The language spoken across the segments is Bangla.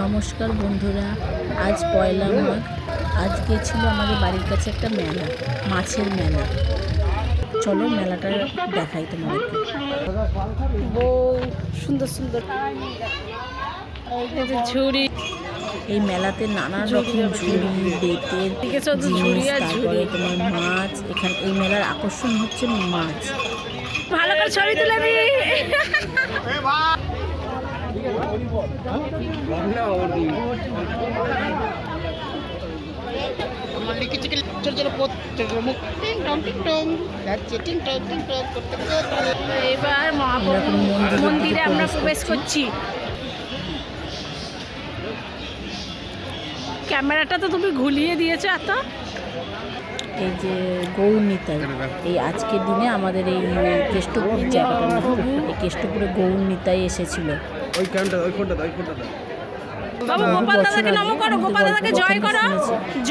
নমস্কার বন্ধুরা, আজ পয়লা মাঘ। আজকে ছিল আমাদের বাড়ির কাছে একটা মেলা, মাছের মেলা। চলো মেলাটা দেখাই তোমাদেরকে। সুন্দর সুন্দর ঝুড়ি। এই মেলাতে নানা রকম ঝুড়ি, বেতের জিনিস, তারপরে তোমার মাছ। এখানে এই মেলার আকর্ষণ হচ্ছে মাছ। ভালো করে ছবি তুলে নি। এবার মহাপ্রভু মন্দিরে আমরা প্রবেশ করছি। ক্যামেরাটা তো তুমি ঘুলিয়ে দিয়েছো এত। এই যে গৌরনীতাই, এই আজকের দিনে আমাদের এই কেষ্টপুর জায়গাটার নাম, এই কেষ্টপুরে গৌরনীতাই এসেছিল। বাবা গোপাল দাদাকে নম করো, গোপাল দাদাকে জয় করো,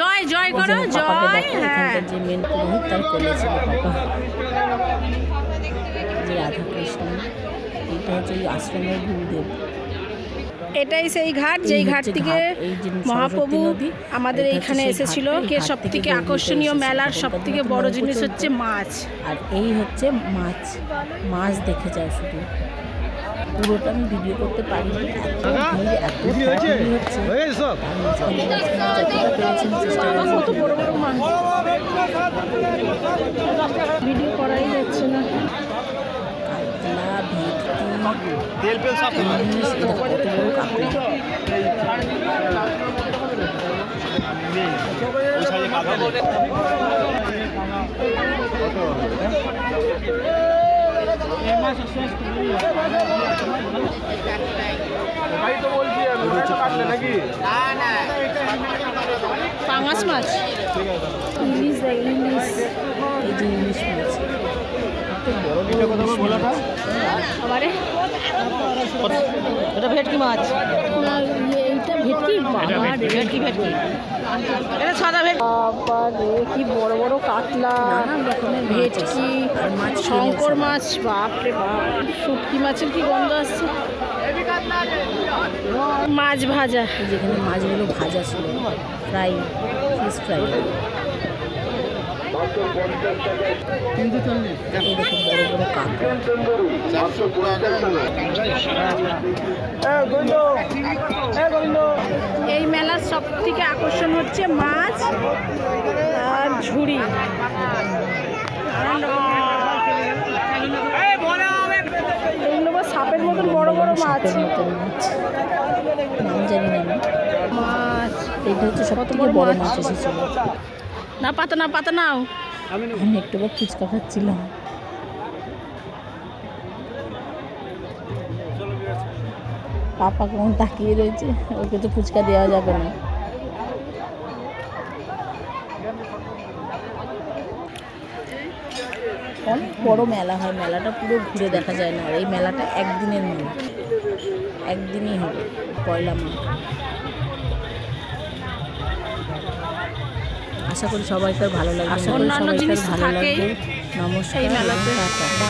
জয় জয় করো, জয়। হ্যাঁ, যে মেন পুরোহিত তার করেছিল বাবা, যে রাধাকৃষ্ণ। এটা হচ্ছে এই আশ্রমের গুরুদেব। এটাই সেই ঘাট, যেই ঘাট থেকে মহাপ্রভু আমাদের এইখানে এসেছিল। কে সব থেকে আকর্ষণীয় মেলার সব থেকে বড় জিনিস হচ্ছে মাছ। আর এই হচ্ছে মাছ, মাছ দেখে যাও শুধু। পুরোটা আমি ভিডিও করতে পারিনি, কত বড় বড় মাছ, ভিডিও করাই যাচ্ছে না। তেল পেল সব জিনিস, এটা কত বড় কাঁকড়া। পাঙাশ মাছ, ইলিশ, ইলিশ, এই যে ইলিশ মাছ। এটা ভেটকি মাছ না, এইটা ভেটকি। ভেটকি ভেটকি, এটা সাদা ভেটকি। বাবারে কি বড় বড় কাতলা, নানা রকমের ভেটকি, শঙ্কর মাছ। বাপরে বাপ, শুটকি মাছের কি গন্ধ আসছে। মাছ ভাজা, যেখানে মাছগুলো ভাজা ছিল, ফ্রাই, ফিশ ফ্রাই। এই দেখো বড় বড় কাঁকড়া। এই মেলার সব থেকে আকর্ষণ হচ্ছে মাছ আর ঝুড়ি। এইগুলো বা সাপের মতন বড় বড় মাছ, নাম জানি না আমি। মাছ এইটা হচ্ছে সব থেকে বড় মাছ এসেছিল। না পাতা না, পাতা নাও। আমি একটু ফুচকা খাচ্ছিলাম। পাপা কেমন তাকিয়ে রয়েছে, ওকে তো ফুচকা দেওয়া যাবে না। অনেক বড় মেলা হয়, মেলাটা পুরো ঘুরে দেখা যায় না। আর এই মেলাটা একদিনের মেলা, একদিনই হবে, পয়লা মাঘ। আশা করি সবাইকার ভালো লাগবে, অন্যান্য জিনিস ভালো লাগবে। নমস্কার, এই মেলাতে। টাটা।